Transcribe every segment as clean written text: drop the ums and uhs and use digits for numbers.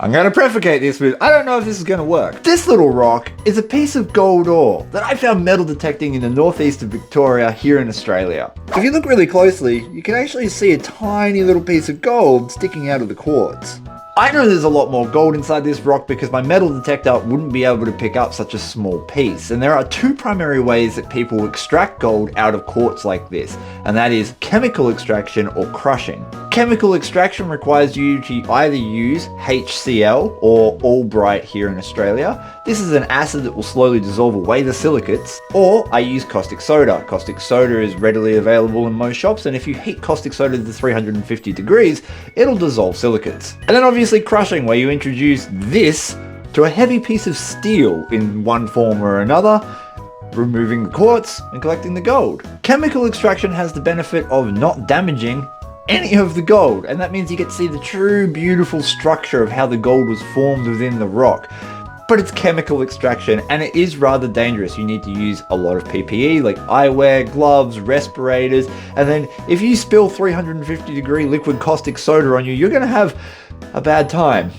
I'm going to prefacate this with, I don't know if this is going to work. This little rock is a piece of gold ore that I found metal detecting in the northeast of Victoria here in Australia. If you look really closely, you can actually see a tiny little piece of gold sticking out of the quartz. I know there's a lot more gold inside this rock because my metal detector wouldn't be able to pick up such a small piece. And there are two primary ways that people extract gold out of quartz like this, and that is chemical extraction or crushing. Chemical extraction requires you to either use HCl or Albright here in Australia. This is an acid that will slowly dissolve away the silicates, or I use caustic soda. Caustic soda is readily available in most shops, and if you heat caustic soda to 350 degrees, it'll dissolve silicates. And then obviously crushing, where you introduce this to a heavy piece of steel in one form or another, removing the quartz and collecting the gold. Chemical extraction has the benefit of not damaging any of the gold, and that means you get to see the true beautiful structure of how the gold was formed within the rock. But it's chemical extraction and it is rather dangerous. You need to use a lot of PPE like eyewear, gloves, respirators, and then if you spill 350 degree liquid caustic soda on you, you're going to have a bad time.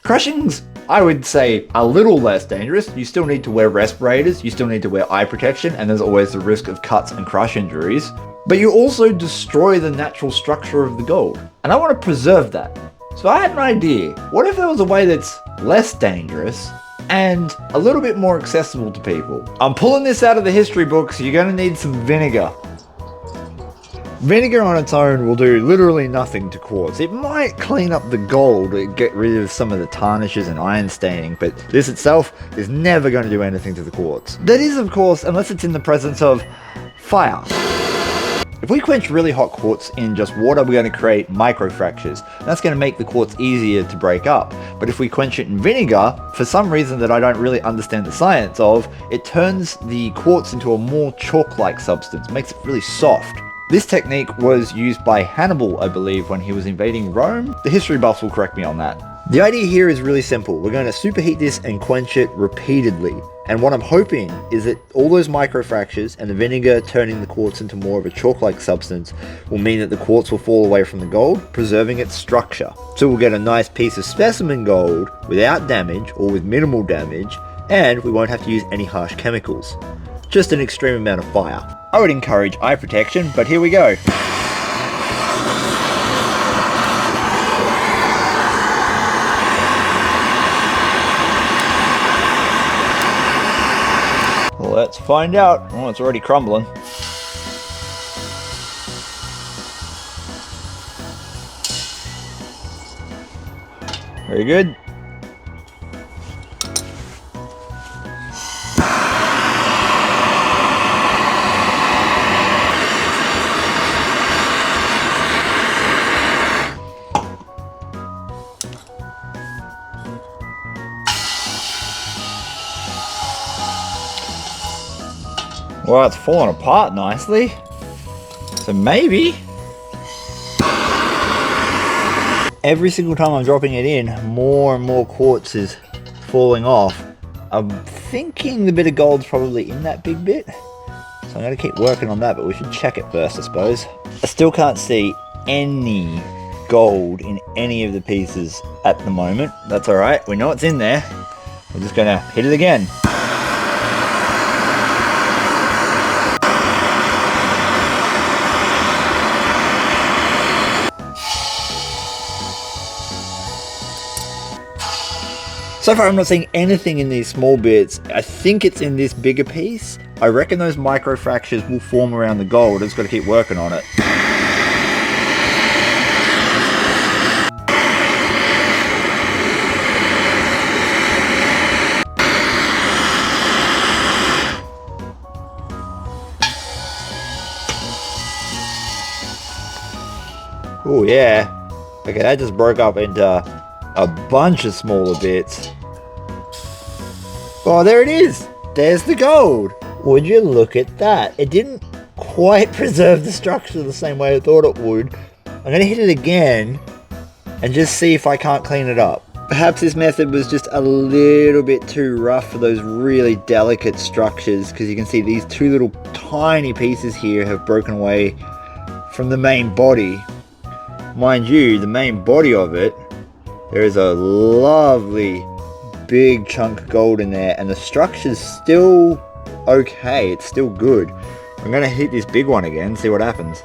Crushing's, I would say, a little less dangerous. You still need to wear respirators, you still need to wear eye protection, and there's always the risk of cuts and crush injuries. But you also destroy the natural structure of the gold. And I want to preserve that. So I had an idea. What if there was a way that's less dangerous and a little bit more accessible to people? I'm pulling this out of the history books. You're going to need some vinegar. Vinegar on its own will do literally nothing to quartz. It might clean up the gold and get rid of some of the tarnishes and iron staining, but this itself is never going to do anything to the quartz. That is, of course, unless it's in the presence of fire. If we quench really hot quartz in just water, we're going to create microfractures. That's going to make the quartz easier to break up. But if we quench it in vinegar, for some reason that I don't really understand the science of, it turns the quartz into a more chalk-like substance, makes it really soft. This technique was used by Hannibal, I believe, when he was invading Rome. The history buffs will correct me on that. The idea here is really simple. We're going to superheat this and quench it repeatedly. And what I'm hoping is that all those microfractures and the vinegar turning the quartz into more of a chalk-like substance will mean that the quartz will fall away from the gold, preserving its structure. So we'll get a nice piece of specimen gold without damage or with minimal damage, and we won't have to use any harsh chemicals. Just an extreme amount of fire. I would encourage eye protection, but here we go. Let's find out. Oh, it's already crumbling. Very good. Well, it's falling apart nicely. So maybe. Every single time I'm dropping it in, more and more quartz is falling off. I'm thinking the bit of gold's probably in that big bit. So I'm going to keep working on that, but we should check it first, I suppose. I still can't see any gold in any of the pieces at the moment. That's alright, we know it's in there. We're just going to hit it again. So far I'm not seeing anything in these small bits. I think it's in this bigger piece. I reckon those microfractures will form around the gold. I just got to keep working on it. Oh yeah. Okay, that just broke up into a bunch of smaller bits. Oh, there it is! There's the gold! Would you look at that? It didn't quite preserve the structure the same way I thought it would. I'm going to hit it again and just see if I can't clean it up. Perhaps this method was just a little bit too rough for those really delicate structures, because you can see these two little tiny pieces here have broken away from the main body. Mind you, the main body of it There is a lovely big chunk of gold in there, and the structure's still okay. It's still good. I'm gonna hit this big one again, see what happens.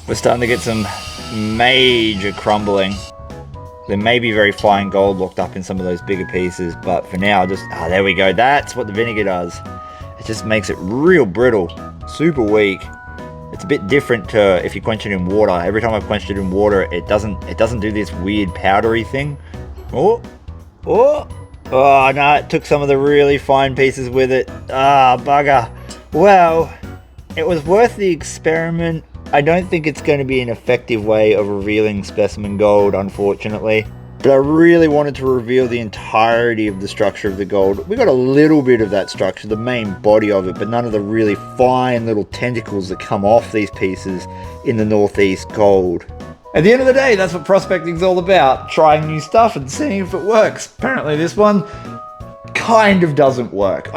We're starting to get some major crumbling. There may be very fine gold locked up in some of those bigger pieces, but for now, there we go. That's what the vinegar does. It just makes it real brittle, super weak. It's a bit different to if you quench it in water. Every time I've quenched it in water, it doesn't do this weird powdery thing. Oh, no, it took some of the really fine pieces with it. Ah, bugger. Well, it was worth the experiment. I don't think it's going to be an effective way of revealing specimen gold, unfortunately. But I really wanted to reveal the entirety of the structure of the gold. We got a little bit of that structure, the main body of it, but none of the really fine little tentacles that come off these pieces in the northeast gold. At the end of the day, that's what prospecting's all about. Trying new stuff and seeing if it works. Apparently this one kind of doesn't work.